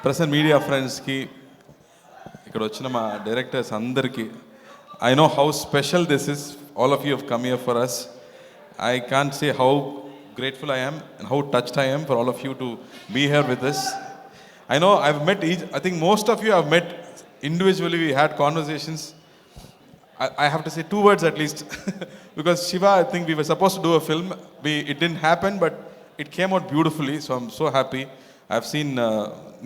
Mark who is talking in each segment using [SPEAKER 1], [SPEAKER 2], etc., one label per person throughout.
[SPEAKER 1] Present media ఫ్రెండ్స్కి ఇక్కడ వచ్చిన మా డైరెక్టర్స్ అందరికీ I know how special this is. All of you have come here for us. I can't say how grateful I am and how touched I am for all of you to be here with us. I know I've met I think most of you have met individually. We had conversations. I have to say two words at least because Shiva, I think we were supposed to do a film. It didn't happen, but it came out beautifully. So I'm so happy. I've seen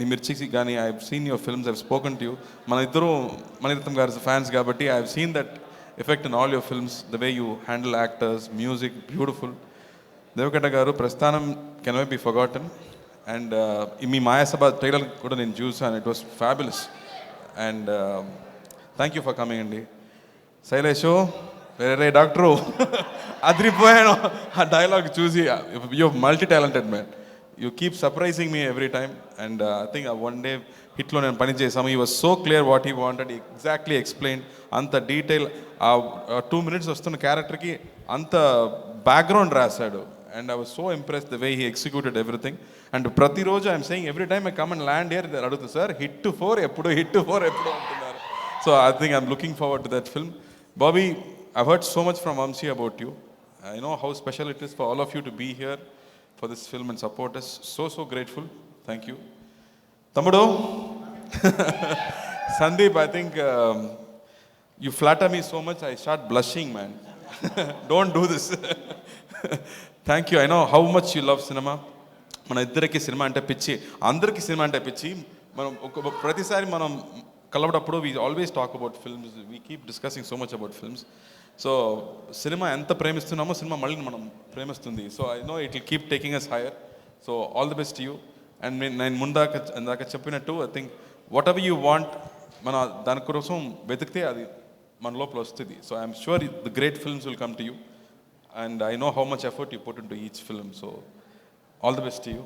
[SPEAKER 1] Nimirchiki Gani. I've seen your films. I've spoken to you. Manirattam garu fans kabatti I've seen that effect in all your films, the way you handle actors, music, beautiful. Devakata garu prasthanam cannot be forgotten. And మీ Mayasabha trailer కూడా నేను చూసాను. It was fabulous. And thank you for coming అండి. శైలేషు వేరే doctor అదిరిపోయాను ఆ dialogue చూసి. You multi talented man. You keep surprising me every time. And I think one day హిట్లో నేను పని చేసాము. He was so clear what he wanted. Exactly explain. అంత డీటెయిల్ ఆ 2 minutes వస్తున్న క్యారెక్టర్కి అంత బ్యాక్గ్రౌండ్ రాశాడు. And I was so impressed the way he executed everything. And ప్రతిరోజు I'm saying every time I come and land here అడుగుతుంది, sir hit 4 ఎప్పుడు అంటున్నారు. So I think I'm looking forward to that film. Bobby, I've heard so much from Vamsi about you. I know how special it is for all of you to be here for this film and support us. So grateful. Thank you తమ్ముడు. Sandeep, I think you flatter me so much, I start blushing, man. Don't do this. Thank you. I know how much you love cinema. మన ఇద్దరికి cinema అంటే పిచ్చి, అందరికీ cinema అంటే పిచ్చి. మనం ప్రతిసారి మనం కలవడప్పుడు we always talk about films. We keep discussing so much about films. So సినిమా ఎంత ప్రేమిస్తున్నామో సినిమా మళ్ళీ మనం ప్రేమిస్తుంది. So I know it will keep taking us higher. So all the best to you. And నేను ఇందాక చెప్పినట్టు I think what ever you want మన దానికోసం వెతికితే అది మన లోపల వస్తుంది. So I'm sure the great films will come to you. And I know how much effort you put in to each film. So all the best to you.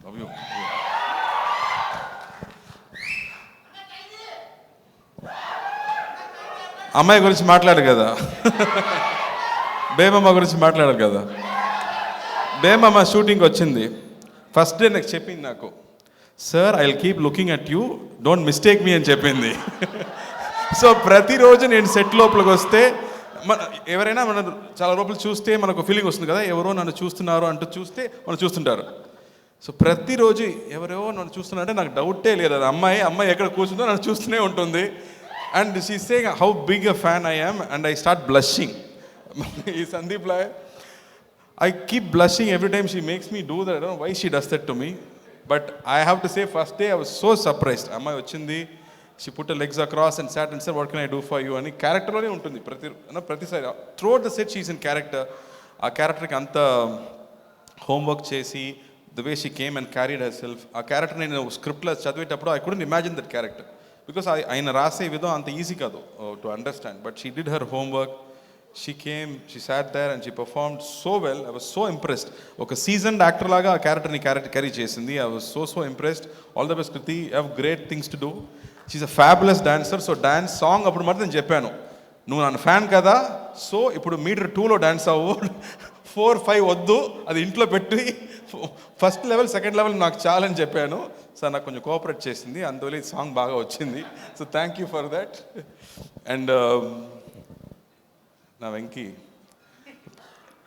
[SPEAKER 1] Love you. అమ్మాయి గురించి మాట్లాడారు కదా, బేమమ్మ గురించి మాట్లాడారు కదా. బేమమ్మ షూటింగ్ వచ్చింది. First day నాకు చెప్పింది, నాకు sir I will keep looking at you, don't mistake మీ అని చెప్పింది. సో ప్రతిరోజు నేను సెట్ లోపలికి వస్తే ఎవరైనా మన చాలా లోపల చూస్తే మనకు ఫీలింగ్ వస్తుంది కదా, ఎవరో నన్ను చూస్తున్నారు అంటూ చూస్తే మనం చూస్తుంటారు. సో ప్రతిరోజు ఎవరో నన్ను చూస్తున్నారంటే నాకు డౌటే లేదు, అది అమ్మాయి ఎక్కడ కూర్చుందో నన్ను చూస్తూనే ఉంటుంది. And she saying how big a fan I am and I start blushing. ఈ Sandeep లాయ్ I keep blushing every time she makes me do that. I don't know why she does that to me. But I have to say, first day I was so surprised. Amma ochindi, she put her legs across and sat and said, what can I do for you? Ani character lone untundi pratisari. Throughout the set she is in character. Aa character ki anta homework chesi, the way she came and carried herself. Aa character nenu script la chadivetappudu I couldn't imagine that character. Because ayina rase vidham anta easy kadu to understand. But she did her homework. She came, she sat there and she performed so well. I was so impressed. Oka seasoned actor laga a character ni carry chesindi. I was so impressed. All the best, Kriti. You have great things to do. She's a fabulous dancer. So dance song appudu matram cheppanu, nu nan fan kada, so ippudu meter 2 lo dance avvu, 4 5 oddu, adi intlo petti first level second level నాకు చాలు అని చెప్పాను. Sir నాకు కొంచెం cooperate చేసింది, అందువల్ల ఈ song బాగా వచ్చింది. So thank you for that. And నా Venky,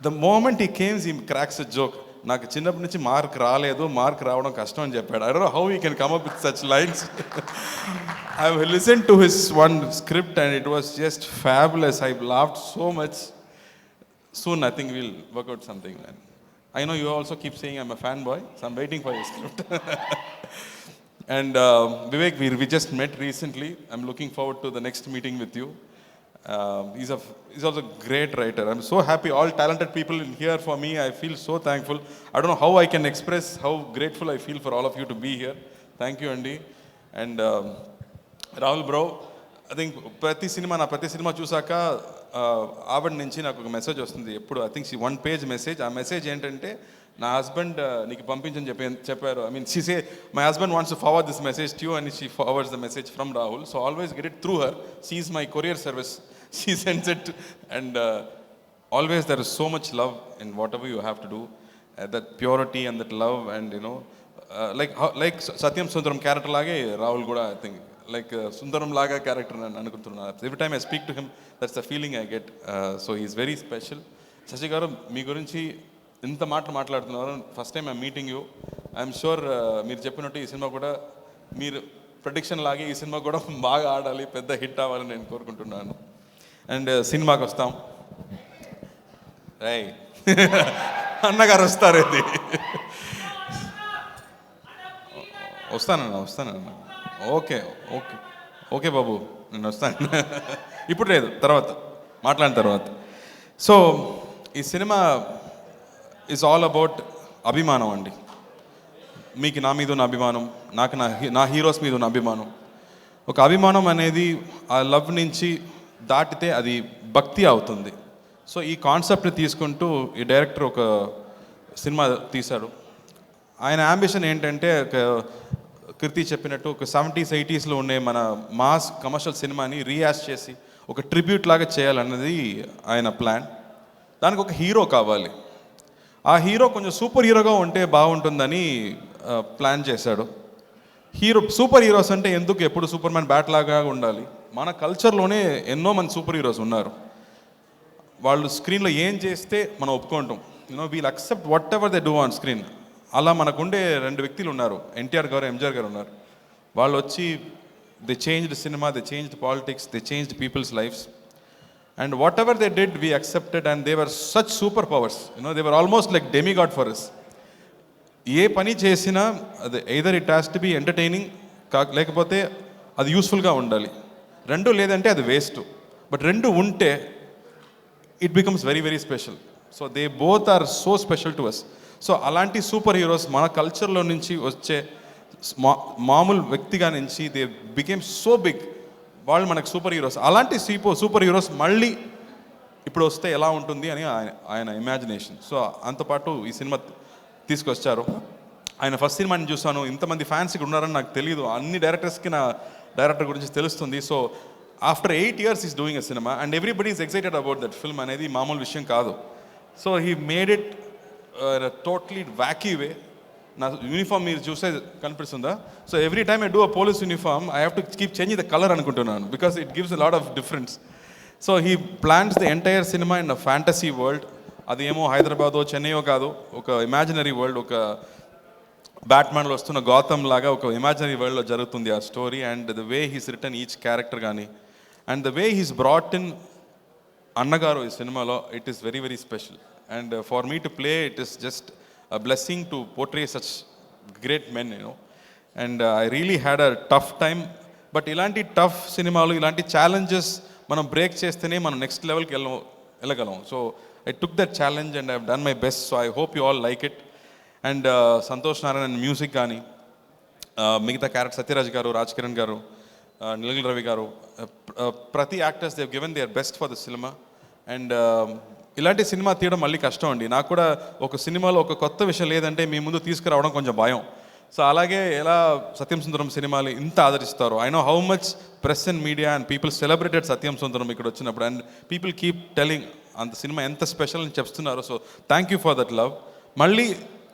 [SPEAKER 1] the moment he comes he cracks a joke. నాకు చిన్నప్పటి నుంచి మార్క్ రావడం కష్టం అని చెప్పాడు. I don't know how he can come up with such lines. I have listened to his one script and it was just fabulous. I laughed so much. Soon I think we'll work out something, man. I know you also keep saying I'm a fanboy, so I'm waiting for your script. And Vivek, we just met recently. I'm looking forward to the next meeting with you. He's also a great writer. I'm so happy. All talented people in here for me. I feel so thankful. I don't know how I can express how grateful I feel for all of you to be here. Thank you, Andy. And Rahul bro, I think ప్రతి cinema చూసాక ఆవిడ నుంచి నాకు ఒక message వస్తుంది ఎప్పుడు. I think 1 page message. ఆ message ఏంటంటే, నా హస్బెండ్ నీకు పంపించని చెప్పారు. I mean she say my husband wants to forward this message to you and she forwards the message from Rahul. So always get it through her. She is my courier service. She sends it and always there is so much love in whatever you have to do. That purity and that love and like Satyam Sundaram character లాగే రాహుల్ కూడా I think like సుందరం లాగా character అని అనుకుంటున్నాను. Every time I speak to him that's the feeling I get. So is very special. Shashi గారు, మీ గురించి ఇంత మాట్లాడుతున్నారు. First time I meeting you. I'm sure మీరు చెప్పినట్టు ఈ సినిమా కూడా మీరు ప్రొడిక్షన్ లాగే ఈ సినిమా కూడా బాగా ఆడాలి, పెద్ద హిట్ అవ్వాలని నేను కోరుకుంటున్నాను. అండ్ సినిమాకి వస్తాం. రై అన్నగారు వస్తారు. ఇది వస్తానన్నా. ఓకే ఓకే ఓకే బాబు, నేను వస్తాను. ఇప్పుడు లేదు, తర్వాత మాట్లాడిన తర్వాత. సో ఈ సినిమా ఈజ్ ఆల్ అబౌట్ అభిమానం అండి. మీకు నా మీద ఉన్న అభిమానం, నాకు నా హీరోస్ మీద ఉన్న అభిమానం. ఒక అభిమానం అనేది ఆ లవ్ నుంచి దాటితే అది భక్తి అవుతుంది. సో ఈ కాన్సెప్ట్ని తీసుకుంటూ ఈ డైరెక్టర్ ఒక సినిమా తీశాడు. ఆయన యాంబిషన్ ఏంటంటే, ఒక కీర్తి చెప్పినట్టు ఒక 70s 80sలో ఉండే మన మాస్ కమర్షియల్ సినిమాని రీయాస్ట్ చేసి ఒక ట్రిబ్యూట్ లాగా చేయాలన్నది ఆయన ప్లాన్. దానికి ఒక హీరో కావాలి. ఆ హీరో కొంచెం సూపర్ హీరోగా ఉంటే బాగుంటుందని ప్లాన్ చేశాడు. సూపర్ హీరోస్ అంటే ఎందుకు ఎప్పుడు సూపర్ మ్యాన్ బ్యాట్ లాగా ఉండాలి? మన కల్చర్లోనే ఎన్నో మంది సూపర్ హీరోస్ ఉన్నారు. వాళ్ళు స్క్రీన్లో ఏం చేస్తే మనం ఒప్పుకుంటాం. We'll accept whatever they do on screen. అలా మనకుండే 2 వ్యక్తులు ఉన్నారు, ఎన్టీఆర్ గారు, ఎంజిఆర్ గారు ఉన్నారు. వాళ్ళు వచ్చి they changed cinema, they changed politics, they changed people's lives. And whatever they did we accepted and they were such super powers. They were almost like demigod for us. ఏ పని చేసినా అది either it has to be entertaining, లేకపోతే అది యూస్ఫుల్గా ఉండాలి. 2 లేదంటే అది వేస్ట్. బట్ 2 ఉంటే it becomes very very special. So they both are so special to us. So అలాంటి సూపర్ హీరోస్ మన కల్చర్లో నుంచి వచ్చే మామూలు వ్యక్తిగా నుంచి దే బికేమ్ సో బిగ్. వాళ్ళు మనకు సూపర్ హీరోస్. అలాంటి సూపర్ హీరోస్ మళ్ళీ ఇప్పుడు వస్తే ఎలా ఉంటుంది అని ఆయన ఇమాజినేషన్. సో అంతపాటు ఈ సినిమా తీసుకొచ్చారు. ఆయన ఫస్ట్ సినిమాని చూసాను, ఇంతమంది ఫ్యాన్స్ ఇక్కడ ఉన్నారని నాకు తెలియదు. అన్ని డైరెక్టర్స్కి నా డైరెక్టర్ గురించి తెలుస్తుంది. So after 8 years is doing a cinema and everybody is excited about that film అనేది మామూలు విషయం కాదు. So he made it totally wacky way. నా యూనిఫామ్ మీరు చూసే కనిపిస్తుందా? So every time I do a police uniform I have to keep changing the colour అనుకుంటున్నాను, because it gives a lot of difference. So he plans the entire cinema in a fantasy world. అది ఏమో హైదరాబాదో చెన్నైయో కాదు, ఒక imaginary world, ఒక బ్యాట్మ్యాన్లో వస్తున్న గౌతమ్ లాగా ఒక imaginary వరల్డ్లో జరుగుతుంది ఆ story. And the way he's return each character కానీ and the way he's brought in అన్నగారు ఈ సినిమాలో, it is very very special. And for me to play it is just a blessing to portray such great men, and I really had a tough time. But ఇలాంటి tough సినిమాలు, ఇలాంటి challenges మనం break చేస్తేనే మనం next లెవెల్కి వెళ్ళగలం. So I took that challenge and I've done my best. So I hope you all like it. And Santosh Narayan music gaani, migitha character Satyaraj garu, Raj Kiran garu, Nilgal Ravi garu, prati actors they've given their best for the cinema. And ఇలాంటి cinema తీయడం మళ్ళీ కష్టం అండి. నాకు కూడా ఒక సినిమాలో ఒక కొత్త విషయం లేదంటే మీ ముందు తీసుకురావడం కొంచెం భయం. సో అలాగే ఎలా సత్యం సుందరం సినిమాలు ఇంత ఆదరిస్తారు. I know how much press and media and people celebrated Satyam Sundaram ఇక్కడ వచ్చినప్పుడు. అండ్ పీపుల్ కీప్ టెలింగ్ అంత సినిమా ఎంత స్పెషల్ అని చెప్తున్నారు. So thank you for that love. మళ్ళీ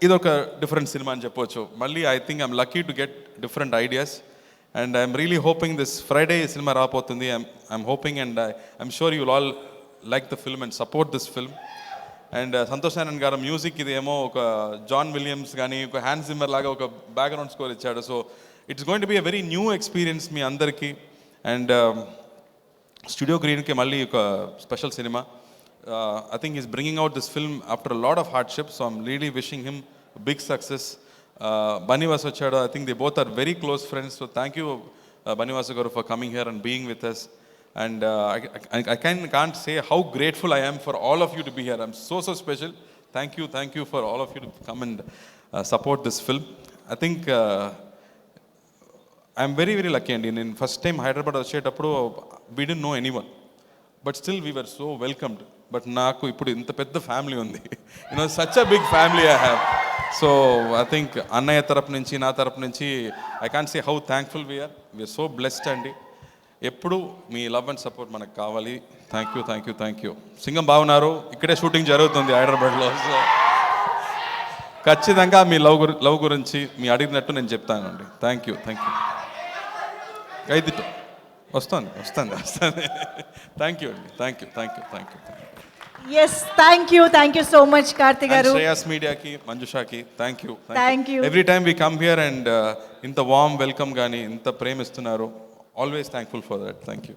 [SPEAKER 1] ఇదొక డిఫరెంట్ సినిమా అని చెప్పవచ్చు. మళ్ళీ I think I'm lucky to get different ideas and I'm really hoping this Friday ఈ సినిమా రాబోతుంది. I'm hoping and I'm sure you will all like the film and support this film. And Santosh Narayana గారు music ఇదేమో ఒక John Williams కానీ ఒక హ్యాన్స్ Zimmer లాగా ఒక background score ఇచ్చాడు. So it's going to be a very new experience మీ అందరికీ. అండ్ స్టూడియో గ్రీన్కి మళ్ళీ ఒక special cinema. I think he's bringing out this film after a lot of hardship, so I'm really wishing him big success. Bunny Vasu Chada, I think they both are very close friends, so thank you Bunny Vasu garu for coming here and being with us. And I can't say how grateful I am for all of you to be here. I'm so special. Thank you for all of you to come and support this film. I think I'm very very lucky, and in first time Hyderabad వచ్చేటప్పుడు we didn't know anyone, but still we were so welcomed. But నాకు ఇప్పుడు ఇంత పెద్ద family ఉంది, such a big family I have. So I think అన్నయ్య తరపు నుంచి నా తరపు నుంచి I can't say how thankful we are so blessed అండి. ఎప్పుడు మీ లవ్ అండ్ సపోర్ట్ మనకు కావాలి. Thank you. సింగం బాగున్నారు, ఇక్కడే షూటింగ్ జరుగుతుంది హైదరాబాద్లో. సో ఖచ్చితంగా మీ లవ్ గురించి మీ అడిగినట్టు నేను చెప్తానండి. Thank you. ఖైదీతో వస్తుంది. థ్యాంక్ యూ అండి. Thank you.
[SPEAKER 2] Yes, thank you so much Karthik garu.
[SPEAKER 1] Shreyas మీడియాకి, మంజుషాకి thank you.
[SPEAKER 2] Thank you.
[SPEAKER 1] Every time we come here and ఇంత వార్మ్ వెల్కమ్ కానీ ఇంత ప్రేమిస్తున్నారు. Always thankful for that. Thank you.